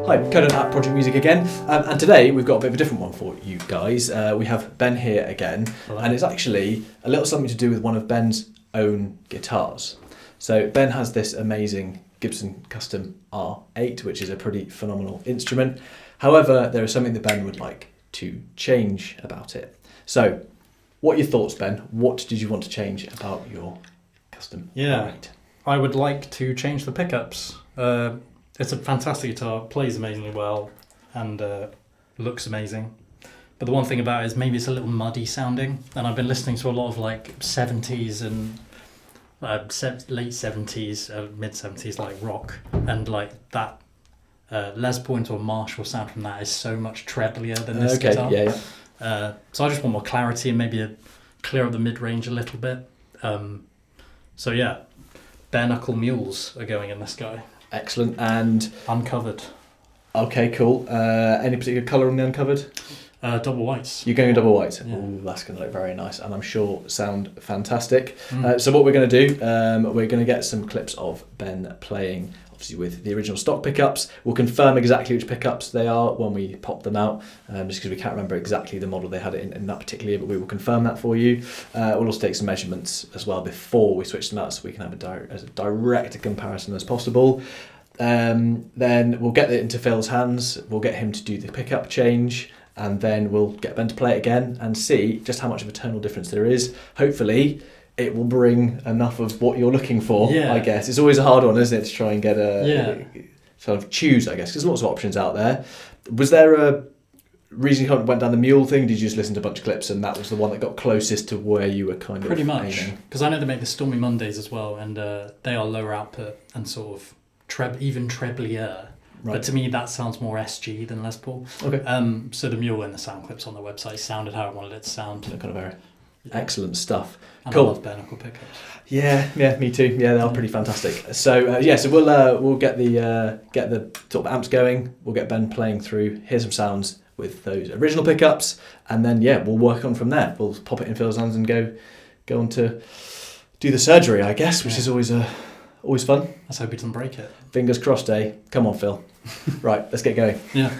Hi, Conan at Project Music again, and today we've got a bit of a different one for you guys. We have Ben here again, and it's actually a little something to do with one of Ben's own guitars. So Ben has this amazing Gibson Custom R8, which is a pretty phenomenal instrument. However, there is something that Ben would like to change about it. So, what are your thoughts, Ben? What did you want to change about your Custom R8? I would like to change the pickups. It's a fantastic guitar, plays amazingly well, and looks amazing. But the one thing about it is maybe it's a little muddy sounding, and I've been listening to a lot of like 70s and late 70s, mid 70s like rock, and like that Les Paul or Marshall sound from that is so much treblier than this guitar. So I just want more clarity and maybe clear up the mid-range a little bit. So yeah, Bareknuckle Mules are going in this guy. Excellent. And uncovered. Okay, cool. Any particular colour on the uncovered? Double whites. You're going double whites. Yeah. Ooh, that's going to look very nice, and I'm sure sound fantastic. So what we're going to do, we're going to get some clips of Ben playing, obviously with the original stock pickups. We'll confirm exactly which pickups they are when we pop them out, just because we can't remember exactly the model they had it in that particular year, but we will confirm that for you. We'll also take some measurements as well before we switch them out, so we can have as direct a comparison as possible. Then we'll get it into Phil's hands. We'll get him to do the pickup change, and then we'll get Ben to play it again and see just how much of a tonal difference there is. Hopefully it will bring enough of what you're looking for. I guess it's always a hard one, isn't it, to try and get sort of choose, I guess, because there's lots of options out there. Was there a reason you kind of went down the Mule thing? Did you just listen to a bunch of clips and that was the one that got closest to where you were kind of pretty much, because I know they make the Stormy Mondays as well, and they are lower output and sort of even treblier. Right. But to me, that sounds more SG than Les Paul. Okay. So the Mule and the sound clips on the website sounded how I wanted it to sound. Kind of very excellent stuff. And cool. I love Bareknuckle pickups. Yeah, me too. Yeah, they are pretty fantastic. So so we'll get the sort of amps going. We'll get Ben playing through. Hear some sounds with those original pickups, and then we'll work on from there. We'll pop it in Phil's hands and go on to do the surgery, I guess, which is always fun. Let's hope he doesn't break it. Fingers crossed, eh? Come on, Phill. Right, let's get going. Yeah.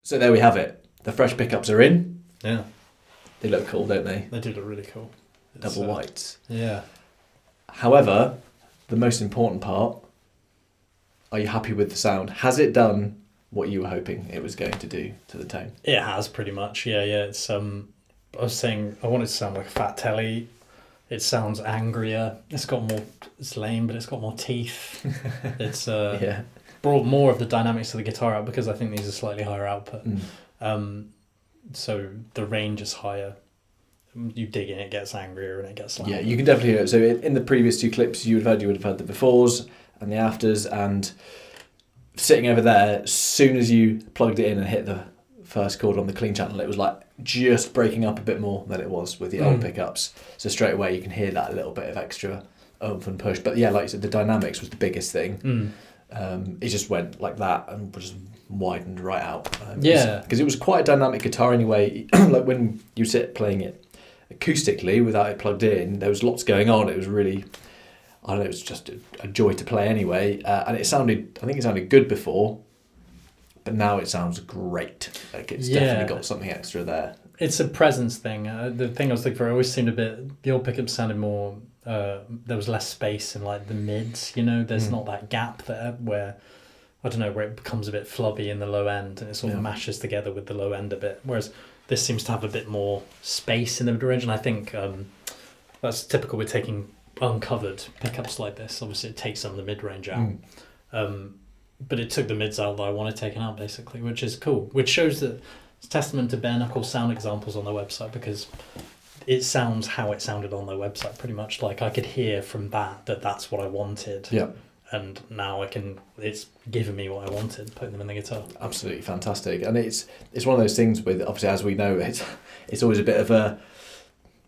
So there we have it. The fresh pickups are in. Yeah. They look cool, don't they? They do look really cool. Double whites. Yeah. However, the most important part, are you happy with the sound? Has it done what you were hoping it was going to do to the tone? It has pretty much. Yeah. It's I was saying I want it to sound like a fat telly. It sounds angrier. It's got more. It's lame, but it's got more teeth. It's Yeah. brought more of the dynamics of the guitar out because I think these are slightly higher output. So the range is higher. You dig in, it gets angrier and it gets louder. Yeah, you can definitely hear it. So in the previous two clips you would have had the befores and the afters, and sitting over there, as soon as you plugged it in and hit the first chord on the clean channel, it was like just breaking up a bit more than it was with the old pickups. So straight away you can hear that little bit of extra oomph and push. But yeah, like you said, the dynamics was the biggest thing. It just went like that and just widened right out. Because it was quite a dynamic guitar anyway. Like when you sit playing it acoustically without it plugged in, there was lots going on. It was really, I don't know, it was just a joy to play anyway. And I think it sounded good before, but now it sounds great. Like it's definitely got something extra there. It's a presence thing. The thing I was looking for, it always seemed a bit, the old pickups sounded more, there was less space in like the mids, there's not that gap there where, I don't know, where it becomes a bit flubby in the low end and it sort of mashes together with the low end a bit. Whereas this seems to have a bit more space in the mid-range, and I think that's typical with taking uncovered pickups like this. Obviously it takes some of the mid-range out. But it took the mids out that I wanted taken out basically, which is cool. Which shows that it's testament to Bareknuckle sound examples on their website, because it sounds how it sounded on their website pretty much. Like I could hear from that's what I wanted. Yeah. And now it's given me what I wanted, putting them in the guitar. Absolutely fantastic. And it's one of those things with, obviously, as we know, it's always a bit of a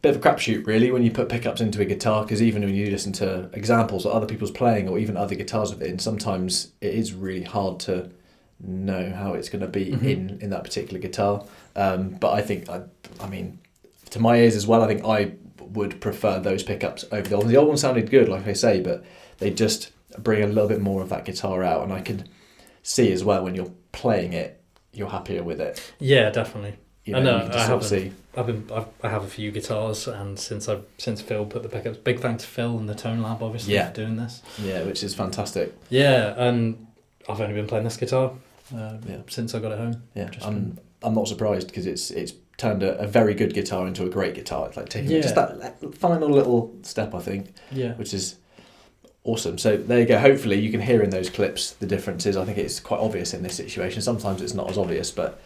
crapshoot really when you put pickups into a guitar, because even when you listen to examples of other people's playing or even other guitars with it, sometimes it is really hard to know how it's going to be in that particular guitar. But I think, I mean, to my ears as well, I think I would prefer those pickups over the old ones. The old ones sounded good, like I say, but they just bring a little bit more of that guitar out, and I can see as well when you're playing it, you're happier with it. Yeah, definitely. I know. I have a few guitars, and since Phill put the pickups, big thanks to Phill and the Tone Lab obviously for doing this. Yeah, which is fantastic. Yeah, and I've only been playing this guitar since I got it home. Yeah, I'm not surprised, because it's turned a very good guitar into a great guitar. It's like taking just that final little step, I think. Yeah, which is awesome. So there you go. Hopefully you can hear in those clips the differences. I think it's quite obvious in this situation. Sometimes it's not as obvious, but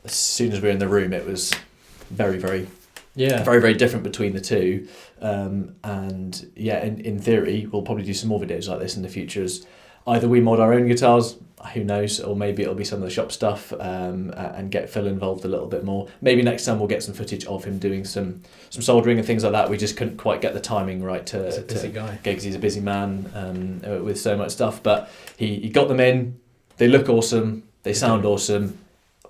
as soon as we were in the room, it was very, very, very, very different between the two. And yeah, in theory, we'll probably do some more videos like this in the future, as either we mod our own guitars, who knows, or maybe it'll be some of the shop stuff, and get Phill involved a little bit more. Maybe next time we'll get some footage of him doing some soldering and things like that. We just couldn't quite get the timing right he's a busy guy. Because he's a busy man with so much stuff. But he got them in. They look awesome. They sound awesome.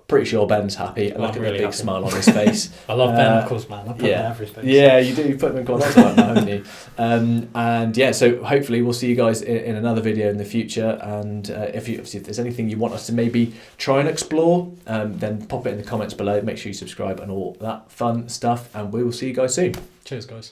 Pretty sure Ben's happy. And look at the big smile on his face. I love Ben, of course, man. I put him in everything. Yeah, you do. You put him in contact like that, haven't you? And yeah, so hopefully we'll see you guys in another video in the future. And if there's anything you want us to maybe try and explore, then pop it in the comments below. Make sure you subscribe and all that fun stuff. And we will see you guys soon. Cheers, guys.